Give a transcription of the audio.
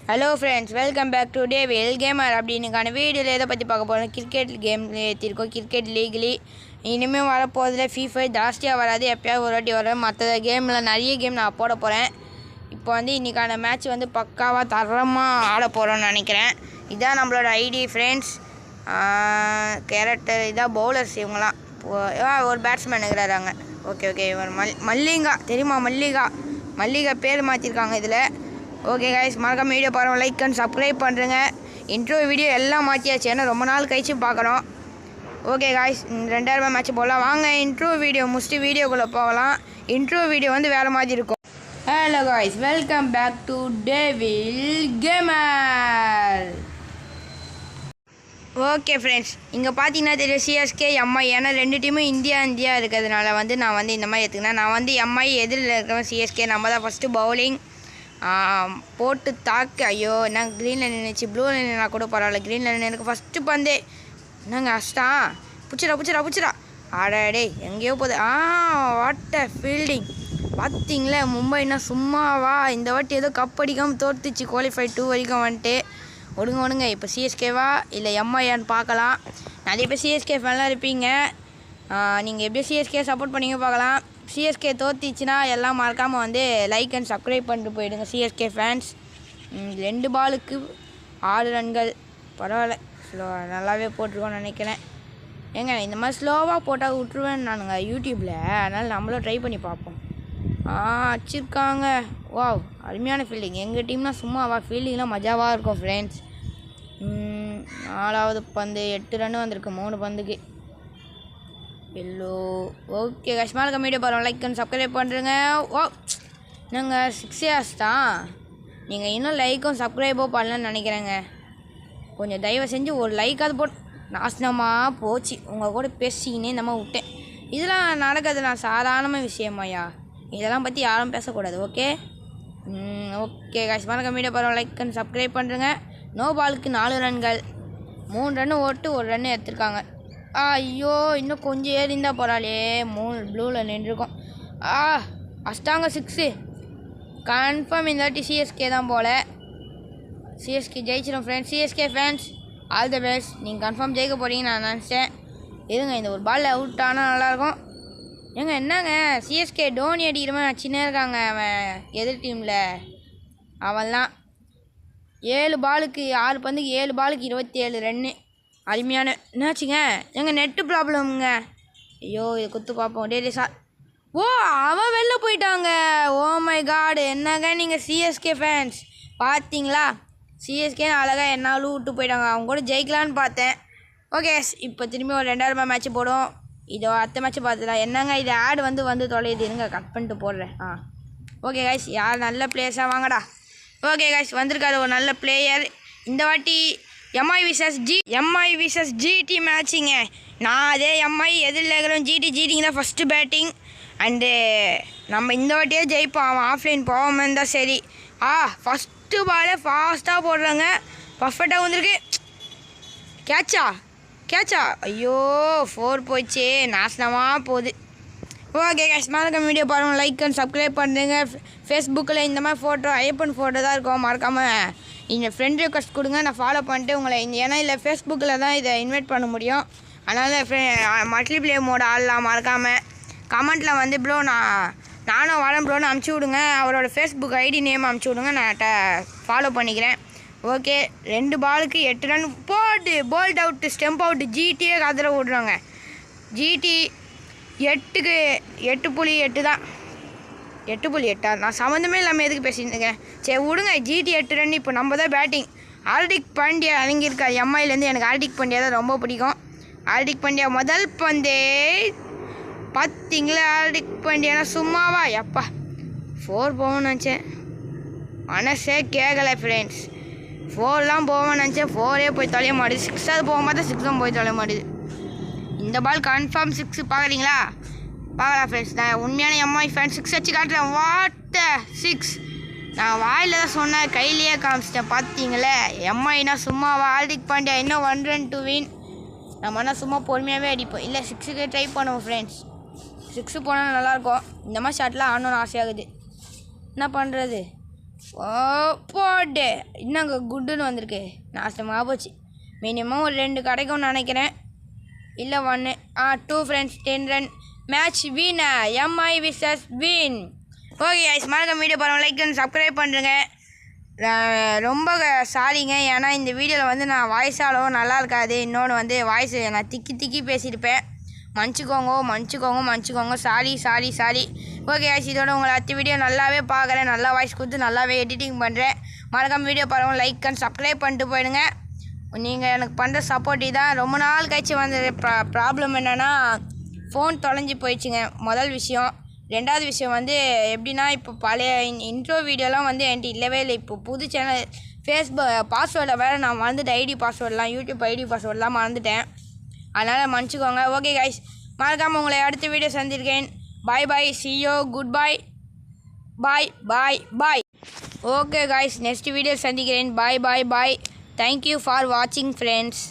Hello friends, welcome back to Devil Gamer. அப்படின்னுக்கான வீடியோவில் எதை பற்றி பார்க்க போகிறோம்? கிரிக்கெட் கேம் ஏற்றிருக்கோம். கிரிக்கெட் லீக்லி இனிமேல் வரப்போதில் FIFA ஜாஸ்தியாக வராது, எப்போயாவது ஒரு வாட்டி வரும். மற்ற கேமில் நிறைய கேம் நான் போட போகிறேன். இப்போ வந்து இன்றைக்கான மேட்ச் வந்து பக்காவாக தரமாக ஆட போகிறோன்னு நினைக்கிறேன். இதான் நம்மளோட ஐடி ஃப்ரெண்ட்ஸ். கேரக்டர் இதான் பவுலர்ஸ். இவங்களாம் ஒரு பேட்ஸ்மேன் இருக்கிறாங்க. ஓகே இவர் மல்லிகா தெரியுமா? மல்லிகா பேர் மாற்றிருக்காங்க இதில். ஓகே கைஸ், மறக்காம வீடியோ பாருங்கள், லைக் அண்ட் சப்ஸ்கிரைப் பண்ணுறேங்க. இன்ட்ரோ வீடியோ எல்லாம் மாற்றியாச்சு, ஏன்னா ரொம்ப நாள் கழிச்சு பார்க்குறோம். ஓகே கைஸ், 2000 மேட்ச் போகலாம். வாங்க இன்ட்ரோ வீடியோ முடிச்சுட்டு வீடியோக்குள்ளே போகலாம். இன்ட்ரோ வீடியோ வந்து வேறு மாதிரி இருக்கும். Hello guys, welcome back to Devil Gamer. Okay friends, இங்கே பார்த்தீங்கன்னா தெரியும் சிஎஸ்கே எம்ஐ. ஏன்னா ரெண்டு டீமும் இந்தியா இருக்கிறதுனால வந்து நான் வந்து இந்த மாதிரி எடுத்துக்கினேன். நான் வந்து எம்ஐ எதிரில் இருக்கிறவன் சிஎஸ்கே. நம்ம தான் ஃபஸ்ட்டு பவுலிங் போட்டு தாக்கு. ஐயோ, என்ன க்ரீனில் நின்றுச்சு, ப்ளூவில் நின்னா கூட பரவாயில்ல. க்ரீனில் எனக்கு ஃபஸ்ட்டு பந்தே என்னங்க அஷ்டம். புச்சிடா ஆடாடே, எங்கேயோ போகுது. What a fielding. பார்த்தீங்களே, மும்பைனா சும்மாவா? இந்த வாட்டி ஏதோ கப் அடிக்காமல் தோற்றுச்சு. குவாலிஃபை 2 வரைக்கும் வந்துட்டு. ஒடுங்க இப்போ சிஎஸ்கேவா இல்லை எம்ஐயான்னு பார்க்கலாம். நிறைய பேர் சிஎஸ்கே ஃபேன்லாம் இருப்பீங்க. நீங்கள் எப்படி சிஎஸ்கே சப்போர்ட் பண்ணிங்க பார்க்கலாம். சிஎஸ்கே தோற்றிச்சுன்னா எல்லாம் மறக்காமல் வந்து லைக் அண்ட் சப்ஸ்கிரைப் பண்ணிட்டு போயிடுங்க சிஎஸ்கே ஃபேன்ஸ். 2 பாலுக்கு 6 ரன்கள், பரவாயில்ல. நல்லாவே போட்டிருக்கோன்னு நினைக்கிறேன். ஏங்க இந்த மாதிரி ஸ்லோவாக போட்டால் விட்ருவேன் நானுங்க யூடியூப்பில். அதனால் நம்மளும் ட்ரை பண்ணி பார்ப்போம். வச்சுருக்காங்க. வாவ், அருமையான ஃபீல்டிங். எங்கள் டீம்னால் சும்மாவா, ஃபீல்டிங்லாம் மஜாவாக இருக்கும் ஃப்ரெண்ட்ஸ். 4வது பந்து 8 ரன் வந்திருக்கு 3 பந்துக்கு. எல்லோ. ஓகே கஷ்டமாக வீடியோ பாருங்கள், லைக் அண்ட் சப்ஸ்கிரைப் பண்ணுறேங்க. நாங்கள் 6 இயர்ஸ் தான். நீங்கள் இன்னும் லைக்கும் சப்ஸ்கிரைபோ பண்ணலன்னு நினைக்கிறேங்க. கொஞ்சம் தயவு செஞ்சு ஒரு லைக்காவது போட்டு. நாசனமாக போச்சு உங்கள் கூட பேசிக்கினே இந்த மாதிரி விட்டேன். இதெல்லாம் நடக்கிறது நான் சாதாரண விஷயமாயா. இதெல்லாம் பற்றி யாரும் பேசக்கூடாது. ஓகே கஷ்டமாக வீடியோ பாருங்கள், லைக் அண்ட் சப்ஸ்கிரைப் பண்ணுறேங்க. நோ பாலுக்கு 4 ரன்கள், 3 ரன் ஓட்டு 1 ரன் எடுத்துருக்காங்க. ஐயோ, இன்னும் கொஞ்சம் ஏறி இருந்தால் போகிறாளே. 3 ப்ளூவில் நின்றுருக்கோம். அஷ்டாங்க 6 கன்ஃபார்ம். இந்த வாட்டி சிஎஸ்கே தான் போல். சிஎஸ்கே ஜெயிச்சிடும் friends. CSK fans all the best. நீங்கள் கன்ஃபார்ம் ஜெயிக்க போகிறீங்கன்னு நான் நினச்சேன். இருங்க, இந்த ஒரு பாலில் அவுட் ஆனால் நல்லாயிருக்கும். ஏங்க என்னங்க சிஎஸ்கே டோனி அடிக்கிற மாதிரி வச்சுன்னே இருக்காங்க. அவன் எதிர் டீமில் அவன்லாம் 7 பாலுக்கு 6 பந்துக்கு 7 பாலுக்கு 27 ரன்னு. அருமையான. என்னாச்சுங்க? எங்கள் நெட்டு ப்ராப்ளம்ங்க. ஐயோ, இதை குத்து பார்ப்போம். டேலி சார். அவன் வெளில போயிட்டாங்க. Oh my god. என்னங்க நீங்கள் சிஎஸ்கே ஃபேன்ஸ் பார்த்தீங்களா? சிஎஸ்கே அழகாக என்னாலும் விட்டு போயிட்டாங்க. அவங்க கூட ஜெயிக்கலான்னு பார்த்தேன். ஓகே, இப்போ திரும்பி ஒரு 2000 மேட்ச் போடும். இதோ அடுத்த மேட்ச் பார்த்துக்கலாம். என்னங்க இது ஆடு வந்து தொலையுது. இருங்க, கட் பண்ணிட்டு போடுறேன். ஓகே கைஸ், யார் நல்ல பிளேயர்ஸாக வாங்கடா. ஓகே கைஸ், வந்திருக்காரு ஒரு நல்ல பிளேயர். இந்த வாட்டி எம்ஐ விசஸ் ஜிடி மேட்சிங்க. நான் அதே எம்ஐ எதிரில் இருக்கிறோம். ஜிடிங்க தான் ஃபஸ்ட்டு பேட்டிங். அண்டு நம்ம இந்த வாட்டியே ஜெயிப்போம். அவன் ஆஃப்லைன் போகாமல் இருந்தால் சரி. ஃபஸ்ட்டு பாலே ஃபாஸ்ட்டாக போடுறாங்க. பர்ஃபெக்டாக வந்திருக்கு. கேட்சா. ஐயோ, 4 போயிடுச்சு. நாசனமாக போகுது. ஓகே கைஸ், மறக்காம வீடியோ பாருங்கள், லைக் அண்ட் சப்ஸ்கிரைப் பண்ணுறேங்க. ஃபேஸ்புக்கில் இந்த மாதிரி ஃபோட்டோ ஐயப்பன் ஃபோட்டோ தான் இருக்கும். மறக்காமல் இந்த ஃப்ரெண்ட் ரிக்வெஸ்ட் கொடுங்க, நான் ஃபாலோ பண்ணிட்டு உங்களை ஏன்னா இல்லை ஃபேஸ்புக்கில் தான் இதை இன்வைட் பண்ண முடியும். அதனால் மல்டிப்ளே மோட் ஆடலாம். மறக்காமல் கமெண்ட்டில் வந்து ப்ரோ நானும் வரேன் ப்ரோன்னு அமுச்சு விடுங்க. அவரோட ஃபேஸ்புக் ஐடி நேம் அமுச்சு விடுங்க, நான் ஃபாலோ பண்ணிக்கிறேன். ஓகே, 2 பாலுக்கு 8 ரன் போட்டு போல்ட் அவுட்டு, ஸ்டெம்ப் அவுட்டு. ஜிடியே கதற விட்றாங்க. ஜிடி 8க்கு 8.8 தான். 8.8 நான் சம்மந்தமே இல்லாமல் எதுக்கு பேசிட்டு இருக்கேன். சரி விடுங்க. GT 8 run. இப்போ நம்ம தான் பேட்டிங். ஹார்திக் பாண்டியா இறங்கியிருக்கார் எம்ஐலேருந்து. எனக்கு ஹார்திக் பாண்டியா தான் ரொம்ப பிடிக்கும். ஹார்திக் பாண்டியா முதல் பந்தே பார்த்தீங்களா? ஹார்திக் பாண்டியானா சும்மாவா? எப்பா 4 போகணும்னு நினச்சேன், மனசே கேட்கலை ஃப்ரெண்ட்ஸ். 4லாம் போவேன்னு நினச்சேன், 4ஏ போய் தொலைய மாட்டேது. 6ஆவது போக மாட்டேன், 6ம் போய் தொலைய மாட்டேது. இந்த பால் கன்ஃபார்ம் 6 பார்க்குறீங்களா? பார்க்கலாம் ஃப்ரெண்ட்ஸ். நான் உண்மையான எம்ஐ ஃபேன் 6 வச்சு காட்டுறேன். வாட் 6 நான் வாயில் தான் சொன்னேன், கையிலேயே காமிச்சிட்டேன். பார்த்தீங்களே, எம்ஐனா சும்மாவா? ஹார்திக் பாண்டியா இன்னும் 1 run to win. நம்மனா சும்மா பொறுமையாகவே அடிப்போம். இல்லை 6க்கு ட்ரை பண்ணுவோம் ஃப்ரெண்ட்ஸ். 6 போனால் நல்லாயிருக்கும். இந்த மாதிரி ஷாட்லாம் ஆடணும்னு ஆசையாகுது. என்ன பண்ணுறது? போட்டு இன்னங்க குட்டுன்னு வந்திருக்கு. நாசமாக போச்சு. மினிமம் ஒரு 2 கிடைக்கும்னு நினைக்கிறேன். இல்லை 1 2 ஃப்ரெண்ட்ஸ் 10 ரன் மேட்ச் வீண். எம்ஐ விசஸ் வீண். ஓகே ஐஸ் மறக்காம வீடியோ பாருங்கள், லைக் அண்ட் சப்ஸ்கிரைப் பண்ணுறேங்க. ரொம்ப சாரிங்க, ஏன்னா இந்த வீடியோவில் வந்து நான் வாய்ஸ் அளவும் நல்லா இருக்காது. இன்னொன்று வந்து வாய்ஸ் நான் திக்கி பேசியிருப்பேன். மன்னிச்சுக்கோங்க. சாரி. ஓகே ஐஸ், இதோட உங்களை அடுத்த வீடியோ நல்லாவே பார்க்குறேன். நல்லா வாய்ஸ் கொடுத்து நல்லாவே எடிட்டிங் பண்ணுறேன். மறக்காம வீடியோ பாருங்கள், லைக் அண்ட் சப்ஸ்கிரைப் பண்ணிட்டு போயிடுங்க. நீங்கள் எனக்கு பண்ணுற சப்போர்ட்டி தான். ரொம்ப நாள் கழிச்சு வந்தது. ப்ராப்ளம் என்னென்னா ஃபோன் தொலைஞ்சி போயிடுச்சுங்க முதல் விஷயம். 2வது விஷயம் வந்து எப்படின்னா, இப்போ பழைய இன்ட்ரோ வீடியோலாம் வந்து என்கிட்ட இல்லவே இல்லை. இப்போ புது சேனல் ஃபேஸ்புக் பாஸ்வேர்டை வேறு நான் மறந்துட்டேன். ஐடி பாஸ்வேர்டெலாம் யூடியூப் ஐடி பாஸ்வேர்டெலாம் மறந்துட்டேன். அதனால் மன்னிச்சுக்கோங்க. ஓகே கைஸ், மறக்காமல் உங்களை அடுத்த வீடியோ சந்திருக்கேன். Bye see you, good bye. Okay guys, next video சந்திக்கிறேன். பாய். தேங்க்யூ ஃபார் வாட்சிங் ஃப்ரெண்ட்ஸ்.